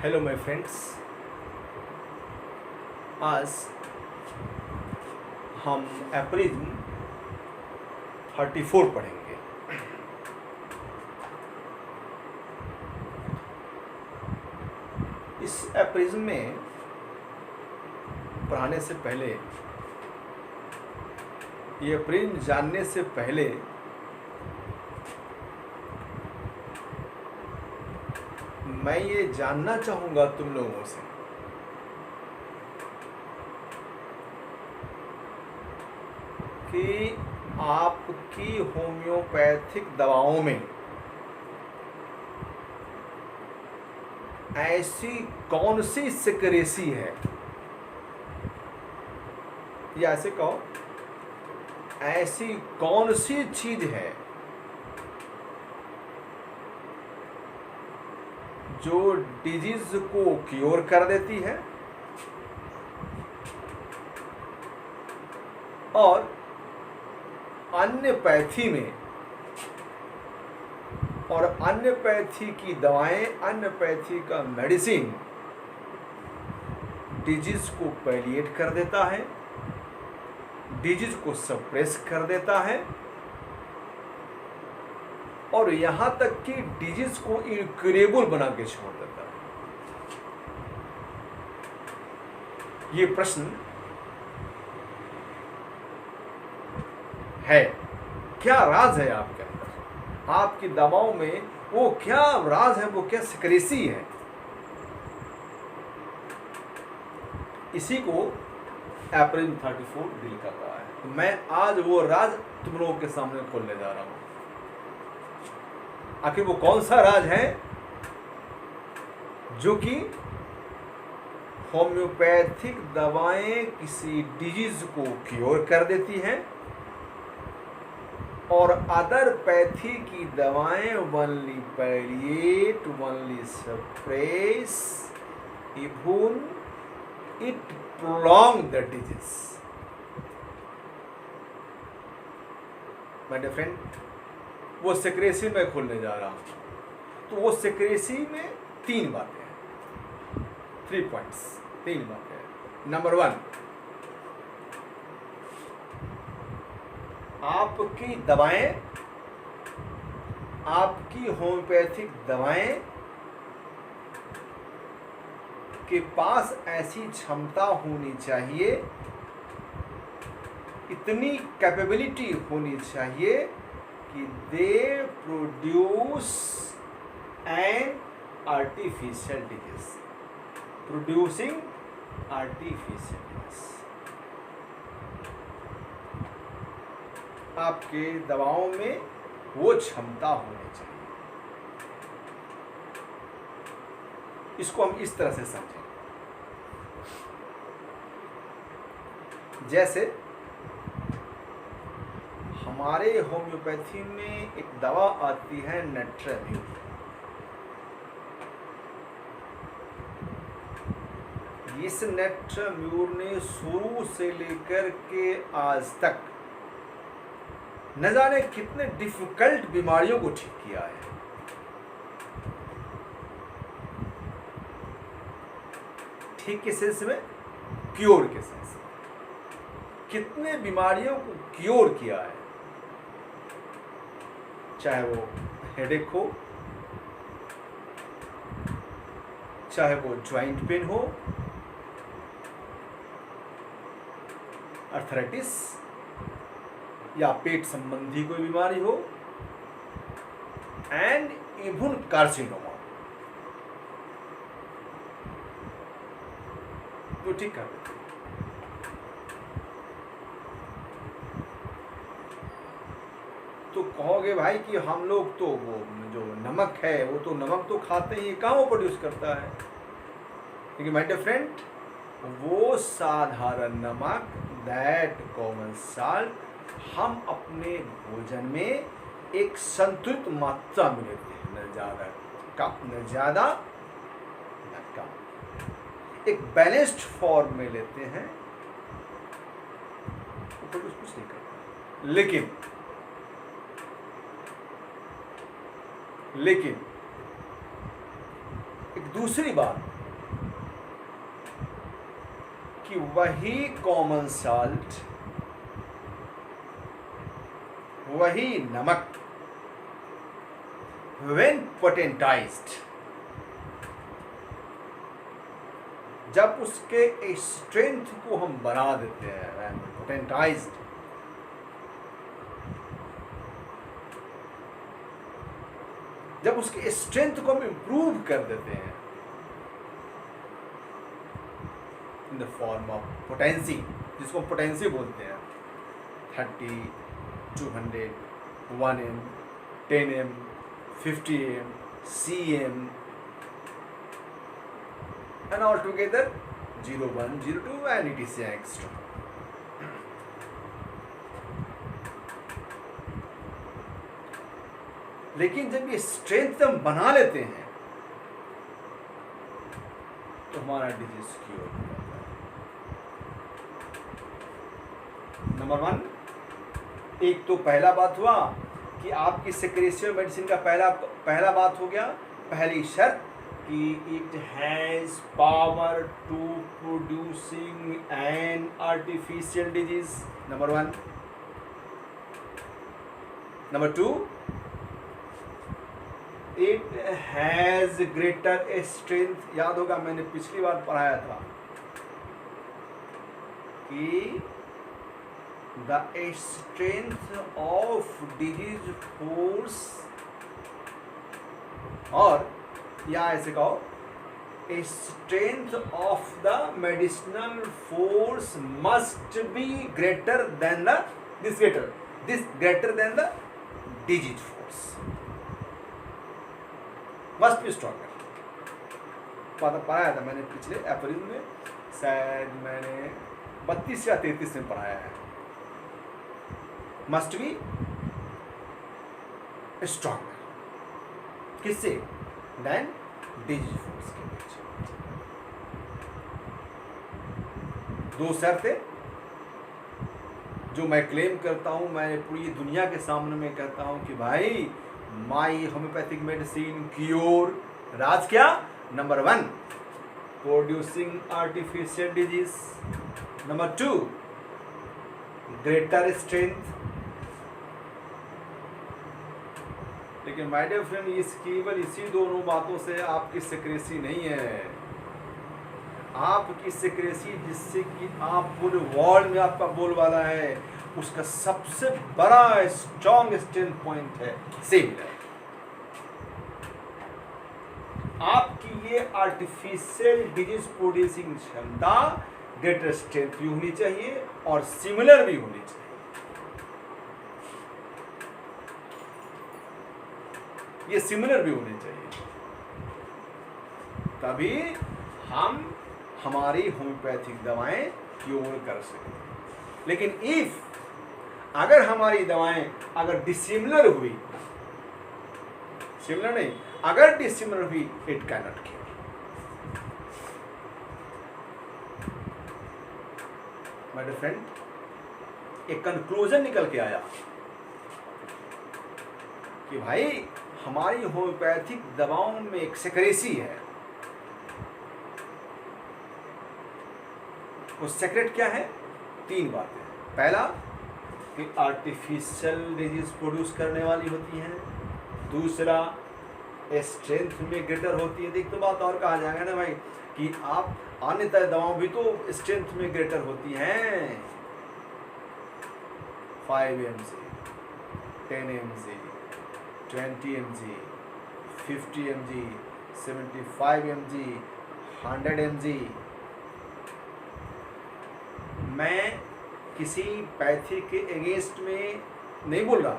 Hello my friends, आज हम एप्रिज्म 34 पढ़ेंगे। इस एप्रिज्म में पढ़ाने से पहले, ये एप्रिज्म जानने से पहले मैं ये जानना चाहूँगा तुम लोगों से कि आपकी होम्योपैथिक दवाओं में ऐसी कौन सी सिक्रेसी है, या ऐसे कहो, ऐसी कौन सी चीज है जो डिजीज को क्योर कर देती है और अन्यपैथी में, और अन्यपैथी की दवाएं, अन्यपैथी का मेडिसिन डिजीज को पैलिएट कर देता है, डिजीज को सप्रेस कर देता है और यहां तक कि डिजीज को इनक्यूरेबल बना के छोड़ देता है। ये प्रश्न है, क्या राज है आपके अंदर, आपकी दवाओं में वो क्या राज है, वो क्या सिक्रेसी है। इसी को एप्रिज्म 34 डील कर रहा है। तो मैं आज वो राज तुम लोगों के सामने खोलने जा रहा हूं। आखिर वो कौन सा राज है जो कि होम्योपैथिक दवाएं किसी डिजीज को क्योर कर देती हैं और अदर पैथी की दवाएं only palliate, only suppress, even it prolong the disease. My dear friend, वो सिक्रेसी मैं खोलने जा रहा हूं। तो वो सिक्रेसी में तीन बातें हैं, 3 पॉइंट्स, 3 बातें। नंबर 1, आपकी दवाएं, आपकी होम्योपैथिक दवाएं के पास ऐसी क्षमता होनी चाहिए, इतनी कैपेबिलिटी होनी चाहिए कि they produce an artificial disease, producing artificial disease. आपके दवाओं में वो क्षमता होनी चाहिए। इसको हम इस तरह से समझें, जैसे हमारे होम्योपैथी में एक दवा आती है नेट्रेम्यूर। इस नेट्रेम्यूर ने शुरू से लेकर के आज तक न जाने कितने डिफिकल्ट बीमारियों को ठीक किया है। ठीक के सेंस में, क्योर के सेंस में, कितने बीमारियों को क्योर किया है। चाहे वो हेडेक हो, चाहे वो ज्वाइंट पेन हो, अर्थराइटिस या पेट संबंधी कोई बीमारी हो, एंड इवन कार्सिनोमा, तो ठीक कर देते हैं। तो कहोगे भाई कि हम लोग तो वो जो नमक है, वो तो नमक तो खाते हैं, ये कहाँ वो प्रोड्यूस करता है। लेकिन माय डियर फ्रेंड, वो साधारण नमक, दैट कॉमन साल्ट, हम अपने भोजन में एक संतुलित मात्रा में लेते हैं, न ज़्यादा कम, न ज़्यादा न कम, एक बैलेंस्ड फॉर्म में लेते हैं, ऊपर कुछ नहीं करता। लेकिन एक दूसरी बात, कि वही कॉमन साल्ट, वही नमक when potentized, जब उसके स्ट्रेंथ को हम बढ़ा देते हैं, पोटेंटाइज्ड, जब उसके स्ट्रेंथ को हम इंप्रूव कर देते हैं in the form of potency, जिसको हम पोटेंसी बोलते हैं, 30, 200, 1M, 10M, 50M, CM, and altogether 01, 02 and etc. extra. लेकिन जब ये स्ट्रेंथ हम बना लेते हैं तो हमारा डिजीज क्योर हो जाता है। नंबर 1, एक तो पहला बात हुआ कि आपकी सेक्रेशियल मेडिसिन का पहला बात हो गया, पहली शर्त कि it has power to producing an artificial disease, number 1। Number 2, it has greater strength. याद होगा मैंने पिछली बार पढ़ाया था कि the strength of disease force, और या ऐसे कहो, strength of the medicinal force must be greater than the greater than the disease force, must be stronger। पढ़ाया था मैंने पिछले अप्रैल में, शायद मैंने 32 या 33 में पढ़ाया है। मस्ट बी स्ट्रॉन्गर, किससे? देन डिजीज फोर्स के बीच। 2 शर्तें जो मैं क्लेम करता हूं, मैं पूरी दुनिया के सामने में कहता हूं कि भाई माई होम्योपैथिक मेडिसिन क्योर राज क्या? Number 1, producing artificial disease, number 2, greater strength. लेकिन माय डियर फ्रेंड, इस केवल इसी दोनों बातों से आपकी सेक्रेसी नहीं है। आपकी सेक्रेसी जिससे कि आप पूरे वर्ल्ड में आपका बोलबाला है, उसका सबसे बड़ा स्ट्रॉन्ग स्ट्रेंथ पॉइंट है सिमिलर। आपकी ये आर्टिफिशियल डिजीज प्रोड्यूसिंग क्षमता ग्रेटर स्ट्रेंथ भी होनी चाहिए और सिमिलर भी होनी चाहिए। ये सिमिलर भी होने चाहिए, तभी हम हमारी होम्योपैथिक दवाएं क्योर कर सकें। लेकिन अगर हमारी दवाएं अगर डिसिमिलर हुई, सिमिलर नहीं, अगर डिसिमिलर हुई, it can not cure. My dear friend, एक कंक्लूजन निकल के आया कि भाई हमारी होम्योपैथिक दवाओं में एक सेक्रेसी है। वो सेक्रेट क्या है? 3 बातें। पहला कि आर्टिफिशियल डिजीज प्रोड्यूस करने वाली होती हैं। दूसरा, स्ट्रेंथ में ग्रेटर होती है। देख तो बात और कहा जाएगा ना भाई कि आप अन्य दवाओं भी तो स्ट्रेंथ में ग्रेटर होती हैं। 5 mg, 10 mg, 20 mg, 50 mg, 75 mg, 100 mg। मैं किसी पैथी के अगेंस्ट में नहीं बोल रहा,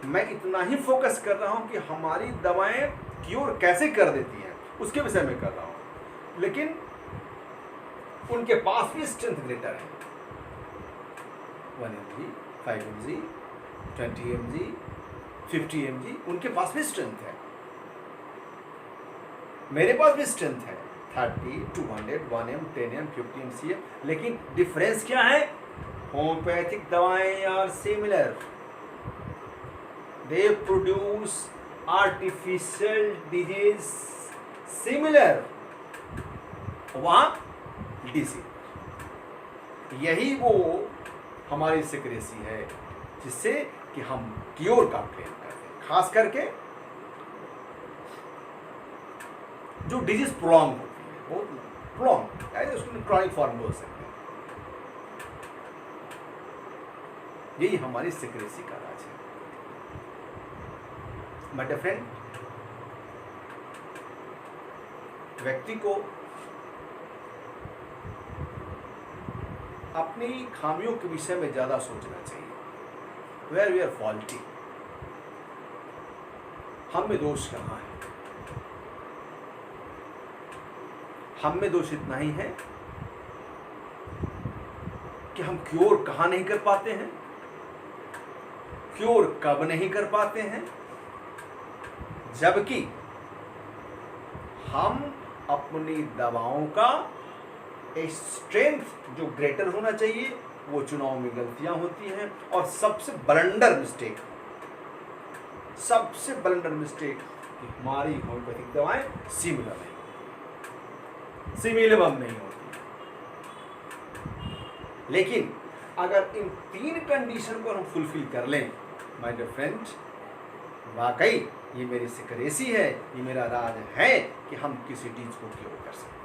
मैं इतना ही फोकस कर रहा हूं कि हमारी दवाएं क्योर कैसे कर देती हैं उसके विषय में कर रहा हूं। लेकिन उनके पास भी स्ट्रेंथ ग्रेटर है। 1 mg, 5 mg, 20 mg, 50 mg, उनके पास भी स्ट्रेंथ है। मेरे पास भी स्ट्रेंथ है 30, 200, 1M, 10M, 50 MCM। लेकिन डिफरेंस क्या है? होम्योपैथिक दवाएं are similar, they produce artificial disease similar वहाँ डीसी। यही वो हमारी सिक्रेसी है जिससे कि हम क्योर का क्लेम करते हैं, खास करके जो डिजीज प्रोलॉन्ग होती है, बहुत प्रोलॉन्ग यानी उसको क्रॉनिक फॉर्म बोल सकते हैं। यही हमारी सिक्रेसी का राज है। माय डियर फ्रेंड, व्यक्ति को अपनी खामियों के विषय में ज्यादा सोचना चाहिए। वेयर वी आर फॉल्टी, हम में दोष कहाँ है। हम में दोष इतना ही है कि हम क्योर कहाँ नहीं कर पाते हैं, क्योर कब नहीं कर पाते हैं, जबकि हम अपनी दवाओं का स्ट्रेंथ जो ग्रेटर होना चाहिए वो चुनाव में गलतियां होती हैं। और सबसे ब्लंडर मिस्टेक कि हमारी होम्योपैथिक दवाएं सिमिलर नहीं होती। लेकिन अगर इन 3 कंडीशन को हम फुलफिल कर लें माय डियर फ्रेंड, वाकई ये मेरी सिक्रेसी है, ये मेरा राज है कि हम किसी चीज को क्योर कर सकते हैं।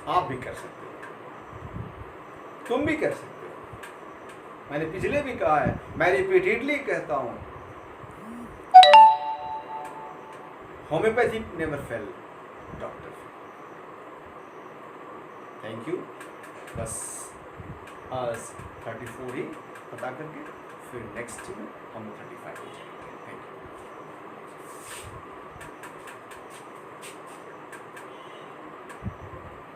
आप भी कर सकते हो, तुम भी कर सकते हो। मैंने पिछले भी कहा है, मैं रिपीटेडली कहता हूं, homeopathy never fail doctor. Thank you. बस आज 34 ही पता करके फिर नेक्स्ट में हम 35 हो जाएंगे।